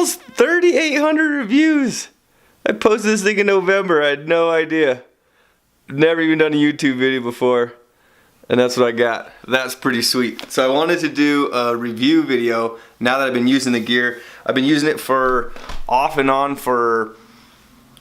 almost 3,800 reviews. I posted this thing in November. I had no idea. Never even done a YouTube video before. And that's what I got. That's pretty sweet. So I wanted to do a review video now that I've been using the gear. I've been using it for off and on for,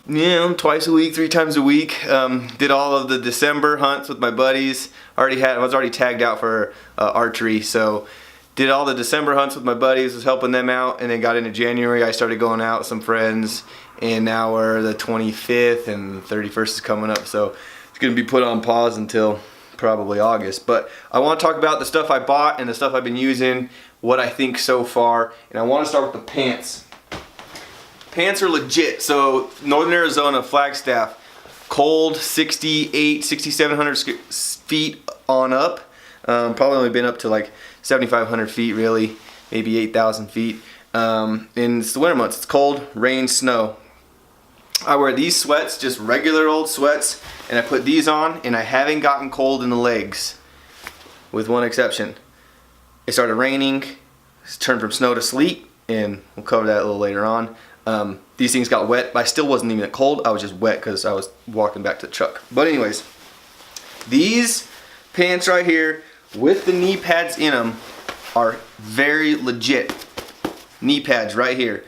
you know, twice a week, 3 times a week. Did all of the December hunts with my buddies. I was already tagged out for archery, so did all the December hunts with my buddies, was helping them out, and then got into January. I started going out with some friends, and now we're the 25th and 31st is coming up, so it's gonna be put on pause until probably August. But I want to talk about the stuff I bought and the stuff I've been using, what I think so far, and I want to start with the pants. Pants are legit. So Northern Arizona, Flagstaff, cold, 6,700 feet on up. Probably only been up to like 7,500 feet really, maybe 8,000 feet. And it's the winter months. It's cold, rain, snow. I wear these sweats, just regular old sweats, and I put these on, and I haven't gotten cold in the legs, with one exception. It started raining, it's turned from snow to sleet, and we'll cover that a little later on. These things got wet, but I still wasn't even that cold. I was just wet because I was walking back to the truck. But anyways, these pants right here with the knee pads in them are very legit. Knee pads right here.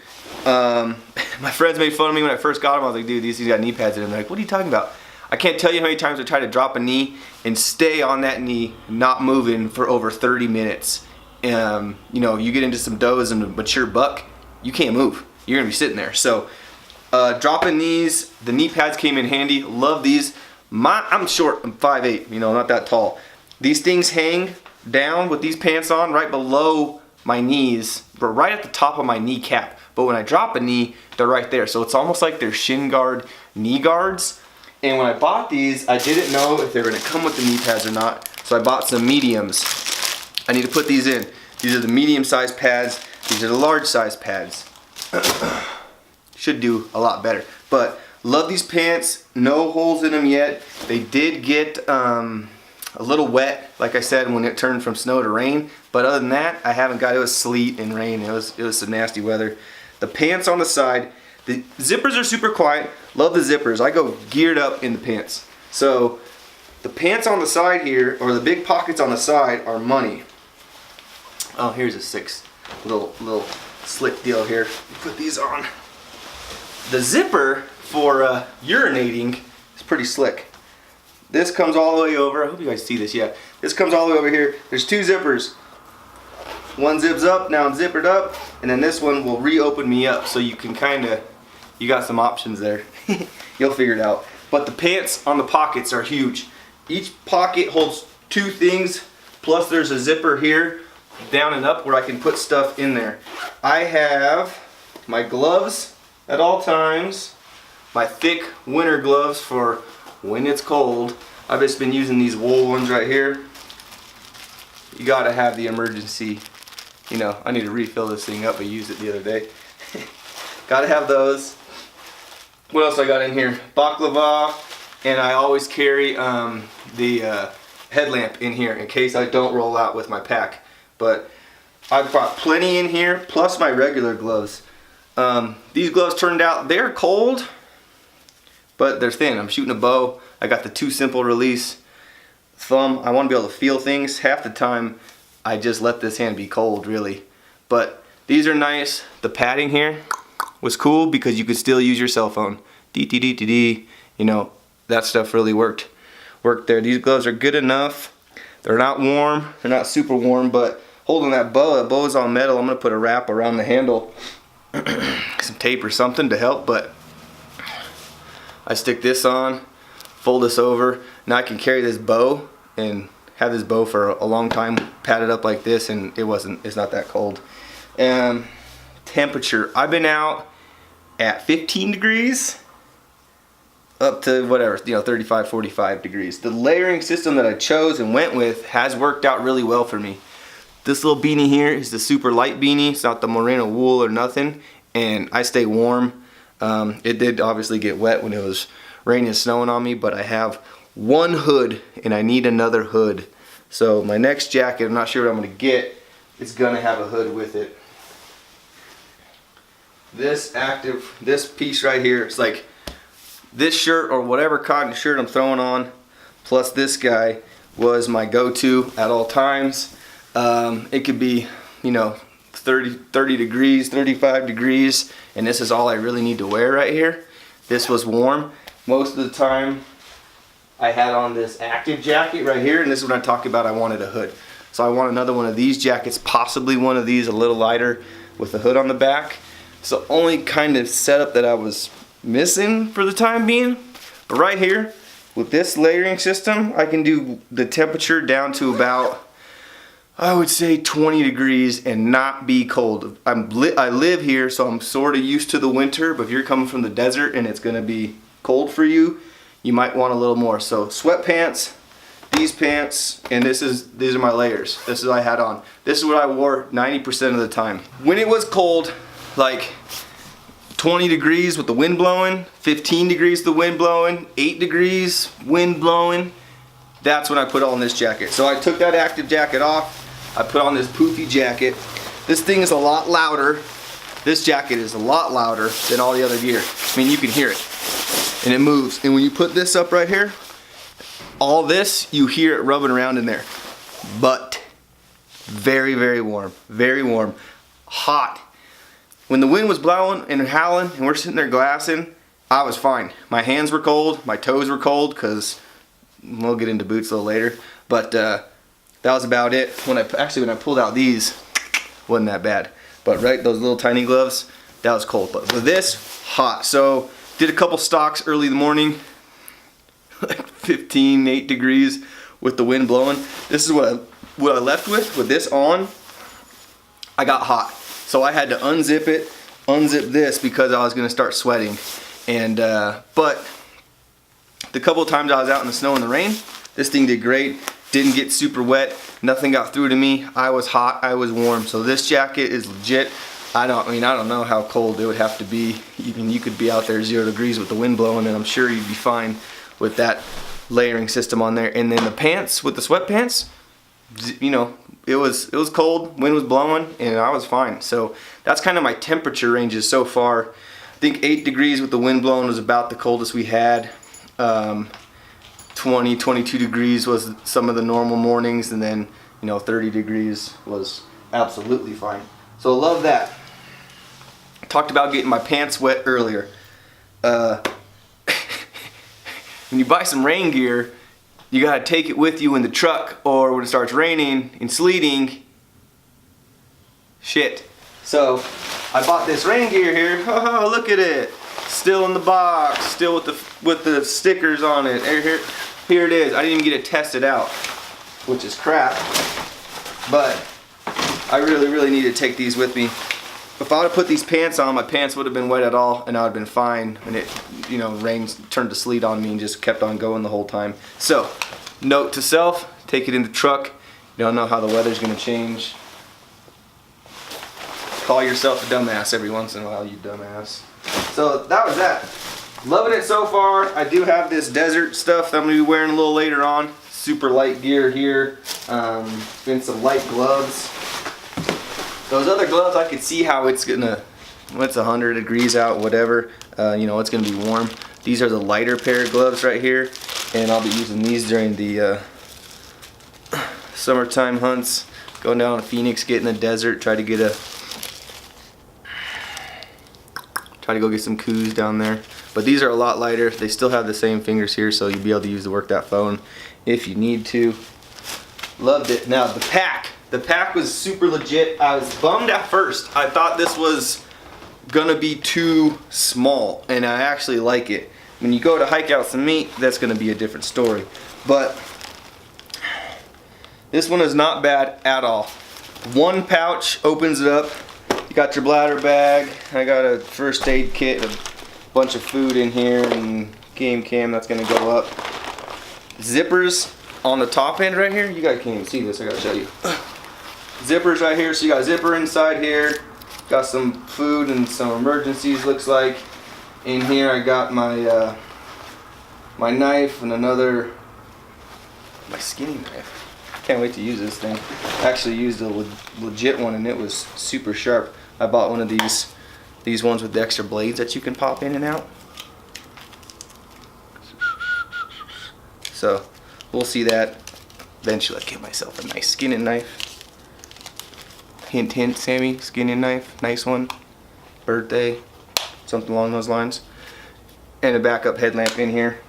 My friends made fun of me when I first got them. I was like, dude, these got knee pads in them. They're like, what are you talking about? I can't tell you how many times I tried to drop a knee and stay on that knee, not moving for over 30 minutes. You know, you get into some does and a mature buck, you can't move. You're gonna be sitting there. So dropping these, the knee pads came in handy. Love these. I'm short, I'm 5'8", you know, not that tall. These things hang down with these pants on right below my knees, but right at the top of my kneecap. But when I drop a knee, they're right there. So it's almost like they're shin guard knee guards. And when I bought these, I didn't know if they were gonna come with the knee pads or not. So I bought some mediums. I need to put these in. These are the medium size pads. These are the large size pads. Should do a lot better. But love these pants. No holes in them yet. They did get a little wet, like I said, when it turned from snow to rain. But other than that, I haven't got. It was sleet and rain. It was some nasty weather. The pants on the side, the zippers are super quiet. Love the zippers. I go geared up in the pants. So the pants on the side here, or the big pockets on the side, are money. Oh, here's a 6 little slick deal here. Put these on. The zipper for urinating is pretty slick. This comes all the way over. I hope you guys see this. Yeah, this comes all the way over here. There's 2 zippers. One zips up, now I'm zippered up, and then this one will reopen me up, so you can you got some options there. You'll figure it out. But the pants on the pockets are huge. Each pocket holds 2 things, plus there's a zipper here, down and up, where I can put stuff in there. I have my gloves at all times, my thick winter gloves for when it's cold. I've just been using these wool ones right here. You gotta have the emergency. You know, I need to refill this thing up. I used it the other day. Gotta have those. What else I got in here? Baklava, and I always carry the headlamp in here in case I don't roll out with my pack. But I've brought plenty in here, plus my regular gloves. These gloves turned out, they're cold, but they're thin. I'm shooting a bow. I got the 2 simple release thumb. I want to be able to feel things. Half the time I just let this hand be cold, really. But these are nice. The padding here was cool because you could still use your cell phone. Dee. You know, that stuff really worked there. These gloves are good enough. They're not warm. They're not super warm, but holding that bow is all metal. I'm gonna put a wrap around the handle, some tape or something to help. But I stick this on, fold this over. Now I can carry this bow and have this bow for a long time, padded up like this, and it's not that cold. Temperature, I've been out at 15 degrees up to whatever, you know, 35, 45 degrees. The layering system that I chose and went with has worked out really well for me. This little beanie here is the super light beanie. It's not the merino wool or nothing, and I stay warm. It did obviously get wet when it was raining and snowing on me, but I have 1 hood and I need another hood. So my next jacket, I'm not sure what I'm gonna get, it's gonna have a hood with it. this piece right here, it's like this shirt or whatever cotton shirt I'm throwing on, plus this guy was my go-to at all times. It could be, you know, 30 degrees, 35 degrees, and this is all I really need to wear right here. This was warm. Most of the time I had on this active jacket right here, and this is when I talked about I wanted a hood. So I want another one of these jackets, possibly one of these a little lighter with a hood on the back. So only kind of setup that I was missing for the time being. But right here, with this layering system, I can do the temperature down to about, I would say 20 degrees and not be cold. I live here, so I'm sort of used to the winter, but if you're coming from the desert and it's gonna be cold for you, you might want a little more. So sweatpants, these pants, and these are my layers. This is what I had on. This is what I wore 90% of the time. When it was cold, like 20 degrees with the wind blowing, 15 degrees with the wind blowing, 8 degrees, wind blowing, that's when I put on this jacket. So I took that active jacket off, I put on this poofy jacket. This thing is a lot louder. This jacket is a lot louder than all the other gear. I mean, you can hear it, and it moves. And when you put this up right here, all this, you hear it rubbing around in there. But very, very warm, hot. When the wind was blowing and howling and we're sitting there glassing, I was fine. My hands were cold, my toes were cold, because we'll get into boots a little later. But that was about it. When I pulled out these, wasn't that bad. But right, those little tiny gloves, that was cold. But with this, hot. So did a couple stalks early in the morning, like 15, 8 degrees with the wind blowing. This is what I left with this on. I got hot. So I had to unzip this because I was gonna start sweating. And but the couple of times I was out in the snow and the rain, this thing did great. Didn't get super wet. Nothing got through to me. I was hot. I was warm. So this jacket is legit. I don't know how cold it would have to be. Even you could be out there 0 degrees with the wind blowing, and I'm sure you'd be fine with that layering system on there. And then the pants, with the sweatpants, you know, it was cold, wind was blowing, and I was fine. So that's kind of my temperature ranges so far. I think 8 degrees with the wind blowing was about the coldest we had. 20, 22 degrees was some of the normal mornings, and then, you know, 30 degrees was absolutely fine. So I love that. Talked about getting my pants wet earlier. When you buy some rain gear, you gotta take it with you in the truck, or when it starts raining and sleeting, shit. So I bought this rain gear here. Oh, look at it. Still in the box, still with the stickers on it. Here it is. I didn't even get it tested out, which is crap. But I really need to take these with me. If I would have put these pants on, my pants would have been wet at all, and I would have been fine. And it, you know, rain turned to sleet on me and just kept on going the whole time. So, note to self: take it in the truck. You don't know how the weather's gonna change. Call yourself a dumbass every once in a while, you dumbass. So that was that. Loving it so far. I do have this desert stuff that I'm gonna be wearing a little later on. Super light gear here. And some light gloves. Those other gloves, I could see how it's gonna, when it's 100 degrees out, whatever, you know, it's gonna be warm. These are the lighter pair of gloves right here, and I'll be using these during the summertime hunts. Going down to Phoenix, get in the desert, try to go get some coos down there. But these are a lot lighter. They still have the same fingers here, so you'll be able to use to work that phone if you need to. Loved it. Now the pack. The pack was super legit. I was bummed at first. I thought this was gonna be too small, and I actually like it. When you go to hike out some meat, that's gonna be a different story. But this one is not bad at all. One pouch opens it up. You got your bladder bag. I got a first aid kit, a bunch of food in here, and game cam that's gonna go up. Zippers on the top end right here. You guys can't even see this, I gotta show you. Zippers right here, so you got a zipper inside here. Got some food and some emergencies, looks like. In here I got my my knife and my skinny knife. Can't wait to use this thing. I actually used a legit one, and it was super sharp. I bought one of these These ones with the extra blades that you can pop in and out. So we'll see that. Eventually I'll get myself a nice skinning knife. Hint, hint, Sammy, skinning knife, nice one. Birthday, something along those lines. And a backup headlamp in here.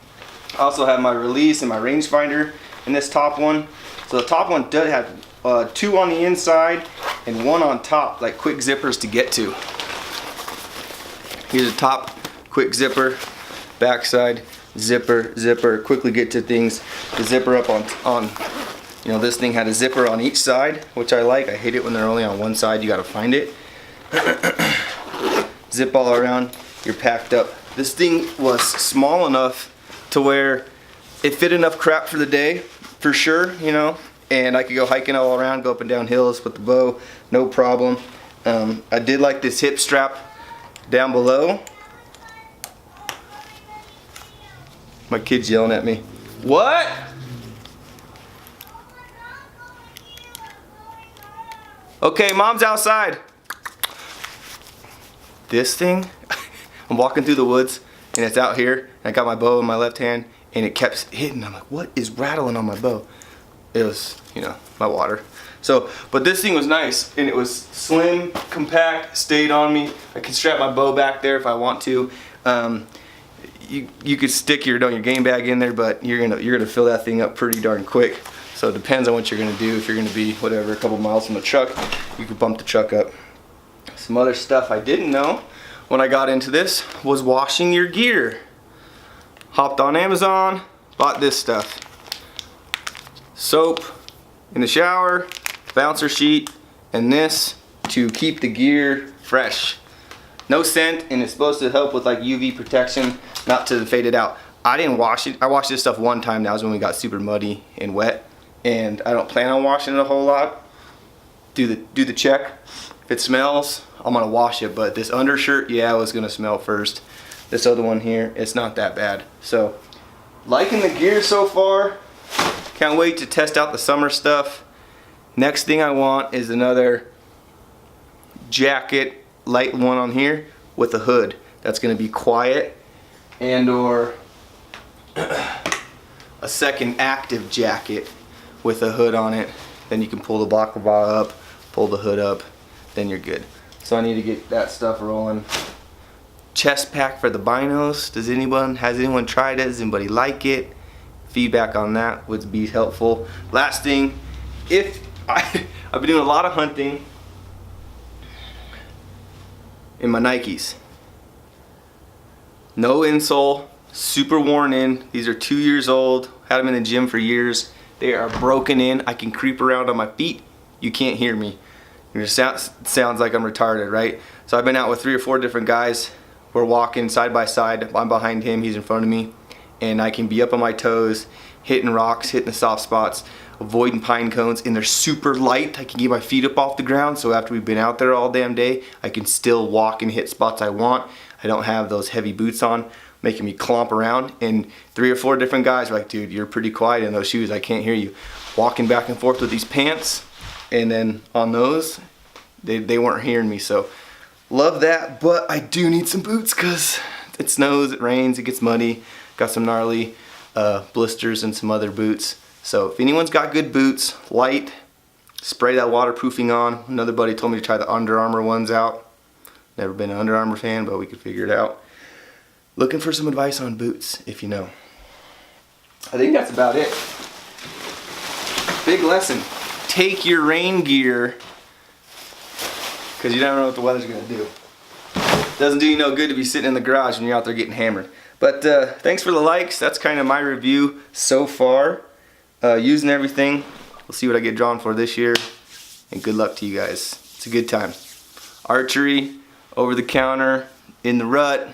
I also have my release and my rangefinder in this top one. So the top one does have 2 on the inside and 1 on top, like quick zippers to get to. Here's a top quick zipper, backside zipper, zipper, quickly get to things. The zipper up on you know, this thing had a zipper on each side, which I like. I hate it when they're only on one side, you gotta find it. Zip all around, you're packed up. This thing was small enough to where it fit enough crap for the day, for sure, you know, and I could go hiking all around, go up and down hills with the bow, no problem. I did like this hip strap down below. My kid's yelling at me. What? Okay, mom's outside. This thing, I'm walking through the woods and it's out here, and I got my bow in my left hand and it kept hitting. I'm like, what is rattling on my bow? It was, you know, my water. So, but this thing was nice, and it was slim, compact, stayed on me. I can strap my bow back there if I want to. You could stick your game bag in there, but you're gonna fill that thing up pretty darn quick. So it depends on what you're gonna do. If you're gonna be whatever, a couple miles from the truck, you could bump the truck up. Some other stuff I didn't know when I got into this was washing your gear. Hopped on Amazon, bought this stuff. Soap in the shower, bouncer sheet, and this to keep the gear fresh. No scent, and it's supposed to help with like UV protection, not to fade it out. I didn't wash it. I washed this stuff one time. That was when we got super muddy and wet, and I don't plan on washing it a whole lot. Do the check. If it smells, I'm gonna wash it. But this undershirt, yeah, it was gonna smell first. This other one here, it's not that bad. So, liking the gear so far. Can't wait to test out the summer stuff. Next thing I want is another jacket, light one on here with a hood. That's gonna be quiet, and or a second active jacket with a hood on it. Then you can pull the balaclava up, pull the hood up, then you're good. So I need to get that stuff rolling. Chest pack for the binos. Has anyone tried it? Does anybody like it? Feedback on that would be helpful. Last thing, I've been doing a lot of hunting in my Nikes. No insole, super worn in. These are 2 years old. Had them in the gym for years. They are broken in. I can creep around on my feet. You can't hear me. It sounds like I'm retarded, right? So I've been out with 3 or 4 different guys. We're walking side by side. I'm behind him, he's in front of me. And I can be up on my toes, hitting rocks, hitting the soft spots, avoiding pine cones, and they're super light. I can get my feet up off the ground, so after we've been out there all damn day, I can still walk and hit spots I want. I don't have those heavy boots on, making me clomp around. And 3 or 4 different guys are like, dude, you're pretty quiet in those shoes, I can't hear you. Walking back and forth with these pants, and then on those, they weren't hearing me, so love that. But I do need some boots because it snows, it rains, it gets muddy. Got some gnarly blisters and some other boots. So if anyone's got good boots, light, spray that waterproofing on. Another buddy told me to try the Under Armour ones out. Never been an Under Armour fan, but we could figure it out. Looking for some advice on boots, if you know. I think that's about it. Big lesson. Take your rain gear, because you never know what the weather's going to do. Doesn't do you no good to be sitting in the garage when you're out there getting hammered. But thanks for the likes. That's kind of my review so far. Using everything. We'll see what I get drawn for this year. And good luck to you guys. It's a good time. Archery, over the counter, in the rut.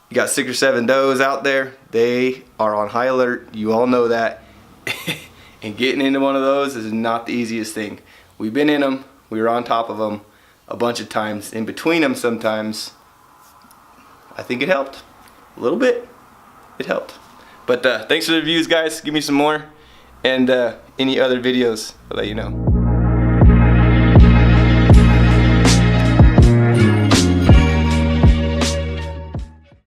You got 6 or 7 does out there. They are on high alert. You all know that. And getting into one of those is not the easiest thing. We've been in them. We were on top of them a bunch of times. In between them sometimes. I think it helped. A little bit. It helped. But thanks for the views, guys. Give me some more. And any other videos, I'll let you know.